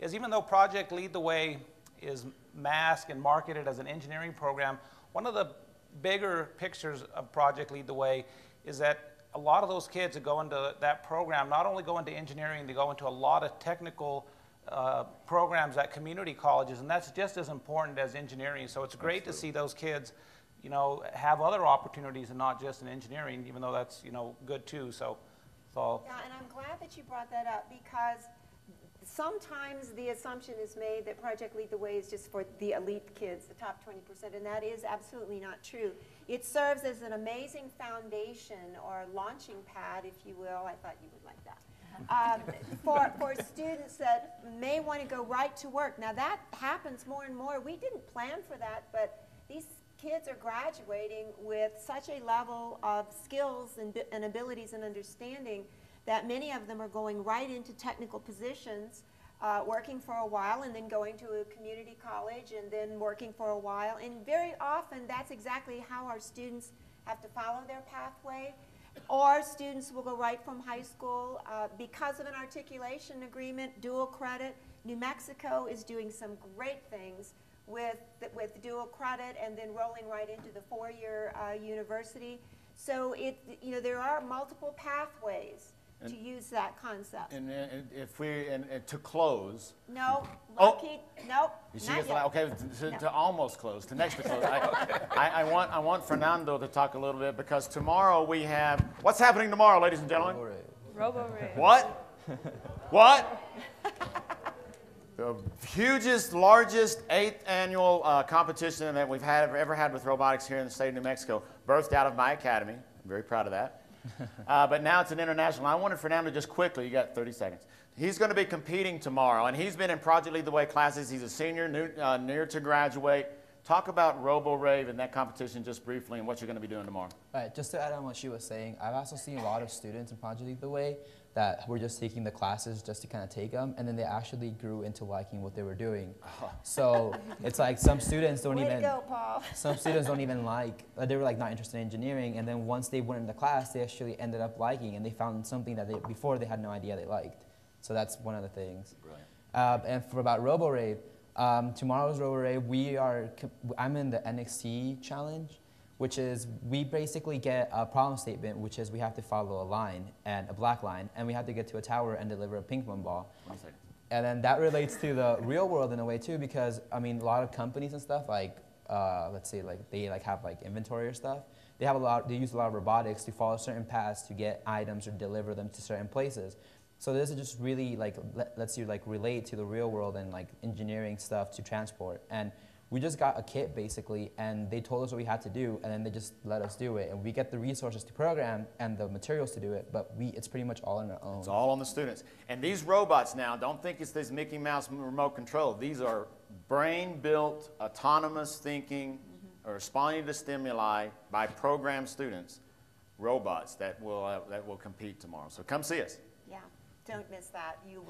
is even though Project Lead the Way is masked and marketed as an engineering program, one of the bigger pictures of Project Lead the Way is that a lot of those kids that go into that program not only go into engineering, they go into a lot of technical programs at community colleges, and that's just as important as engineering. So it's great to see those kids, you know, have other opportunities and not just in engineering, even though that's, you know, good too. So, yeah, and I'm glad that you brought that up, because sometimes the assumption is made that Project Lead the Way is just for the elite kids, the top 20%, and that is absolutely not true. It serves as an amazing foundation or launching pad, if you will. I thought you would like that. For students that may want to go right to work. Now that happens more and more. We didn't plan for that, but these kids are graduating with such a level of skills and abilities and understanding that many of them are going right into technical positions, working for a while and then going to a community college and then working for a while. And very often that's exactly how our students have to follow their pathway. Or students will go right from high school because of an articulation agreement, dual credit. New Mexico is doing some great things with dual credit and then rolling right into the four-year university. So there are multiple pathways to use that concept. And if we to close. No, Lockheed, nope. You see, it's like, okay, to almost close, to next to close. I want Fernando to talk a little bit, because tomorrow we have, what's happening tomorrow, ladies and gentlemen? Robo-Rave. What? What? The hugest, largest 8th annual competition that we've ever had with robotics here in the state of New Mexico, birthed out of my academy. I'm very proud of that. But now it's an international. I wanted Fernando just quickly, you got 30 seconds. He's going to be competing tomorrow, and he's been in Project Lead the Way classes. He's a senior, near to graduate. Talk about Robo-Rave and that competition just briefly and what you're going to be doing tomorrow. All right, just to add on what she was saying, I've also seen a lot of students in Project Lead the Way that were just taking the classes just to kind of take them, and then they actually grew into liking what they were doing. So it's like some students don't even, some students don't even like, they were like not interested in engineering, and then once they went into class, they actually ended up liking, and they found something that before they had no idea they liked. So that's one of the things. And for about Robo-Rave, tomorrow's Robo-Rave, I'm in the NXT challenge, which is we basically get a problem statement, which is we have to follow a line, and a black line, and we have to get to a tower and deliver a ping pong ball. And then that relates to the real world in a way too, because I mean, a lot of companies and stuff, like let's say like they have like inventory or stuff, they use a lot of robotics to follow certain paths to get items or deliver them to certain places. So this is just really like lets you like relate to the real world and like engineering stuff to transport. And we just got a kit basically, and they told us what we had to do, and then they just let us do it. And we get the resources to program and the materials to do it, but it's pretty much all on our own. It's all on the students. And these robots now, don't think it's this Mickey Mouse remote control. These are brain-built, autonomous thinking, or responding to stimuli by programmed students, robots that will compete tomorrow. So come see us. Yeah, don't miss that. You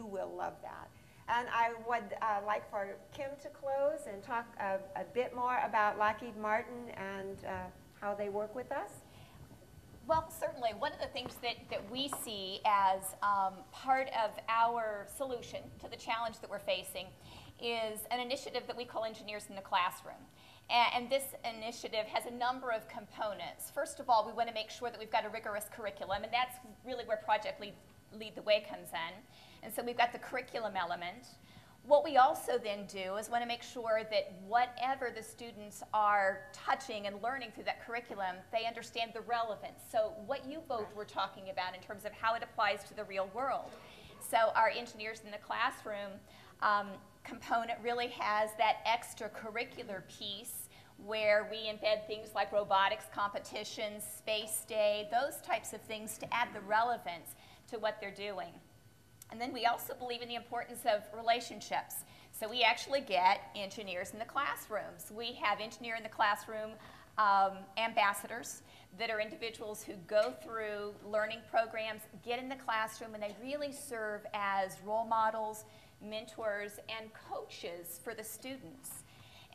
will love that. And I would like for Kim to close and talk a bit more about Lockheed Martin and how they work with us. Well, certainly. One of the things that we see as part of our solution to the challenge that we're facing is an initiative that we call Engineers in the Classroom. And this initiative has a number of components. First of all, we want to make sure that we've got a rigorous curriculum, and that's really where Project Lead the Way comes in. And so we've got the curriculum element. What we also then do is want to make sure that whatever the students are touching and learning through that curriculum, they understand the relevance. So what you both were talking about in terms of how it applies to the real world. So our Engineers in the Classroom component really has that extracurricular piece where we embed things like robotics competitions, space day, those types of things to add the relevance to what they're doing. And then we also believe in the importance of relationships. So we actually get engineers in the classrooms. We have engineer in the classroom ambassadors that are individuals who go through learning programs, get in the classroom, and they really serve as role models, mentors, and coaches for the students.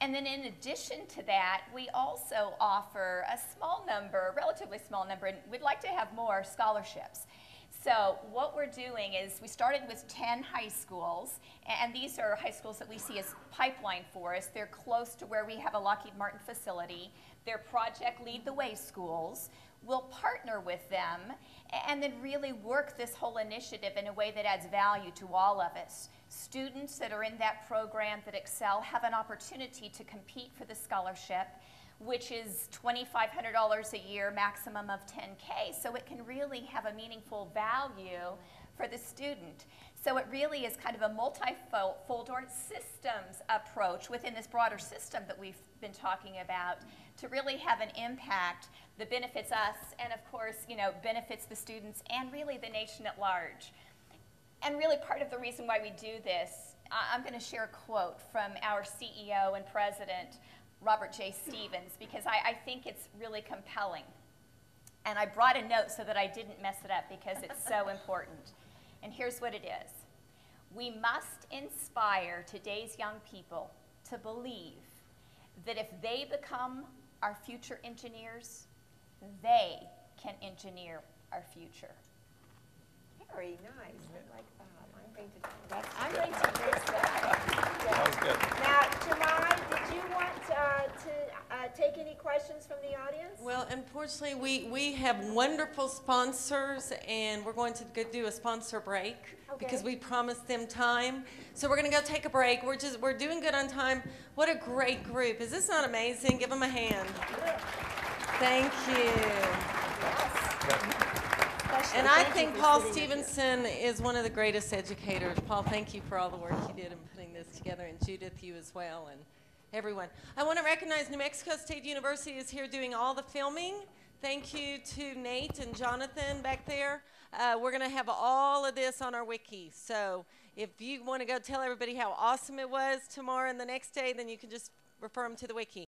And then in addition to that, we also offer a small number, relatively small number, and we'd like to have more scholarships. So what we're doing is we started with 10 high schools, and these are high schools that we see as pipeline for us. They're close to where we have a Lockheed Martin facility. They're Project Lead the Way schools. We'll partner with them and then really work this whole initiative in a way that adds value to all of us. Students that are in that program that excel have an opportunity to compete for the scholarship, which is $2,500 a year, maximum of $10K. So it can really have a meaningful value for the student. So it really is kind of a multi-fold or systems approach within this broader system that we've been talking about to really have an impact that benefits us and, of course, benefits the students and really the nation at large. And really part of the reason why we do this, I'm going to share a quote from our CEO and president, Robert J. Stevens, because I think it's really compelling. And I brought a note so that I didn't mess it up because it's so important. And here's what it is. We must inspire today's young people to believe that if they become our future engineers, they can engineer our future. Very nice. I like that. I'm going to use that. That was good. Now, Jamai, did you want to take any questions from the audience? Well, unfortunately, we have wonderful sponsors, and we're going to go do a sponsor break because we promised them time. So we're going to go take a break. We're doing good on time. What a great group. Is this not amazing? Give them a hand. Thank you. And I think Paul Stephenson is one of the greatest educators. Paul, thank you for all the work you did in putting this together, and Judith, you as well, and everyone. I want to recognize New Mexico State University is here doing all the filming. Thank you to Nate and Jonathan back there. We're going to have all of this on our wiki. So if you want to go tell everybody how awesome it was tomorrow and the next day, then you can just refer them to the wiki.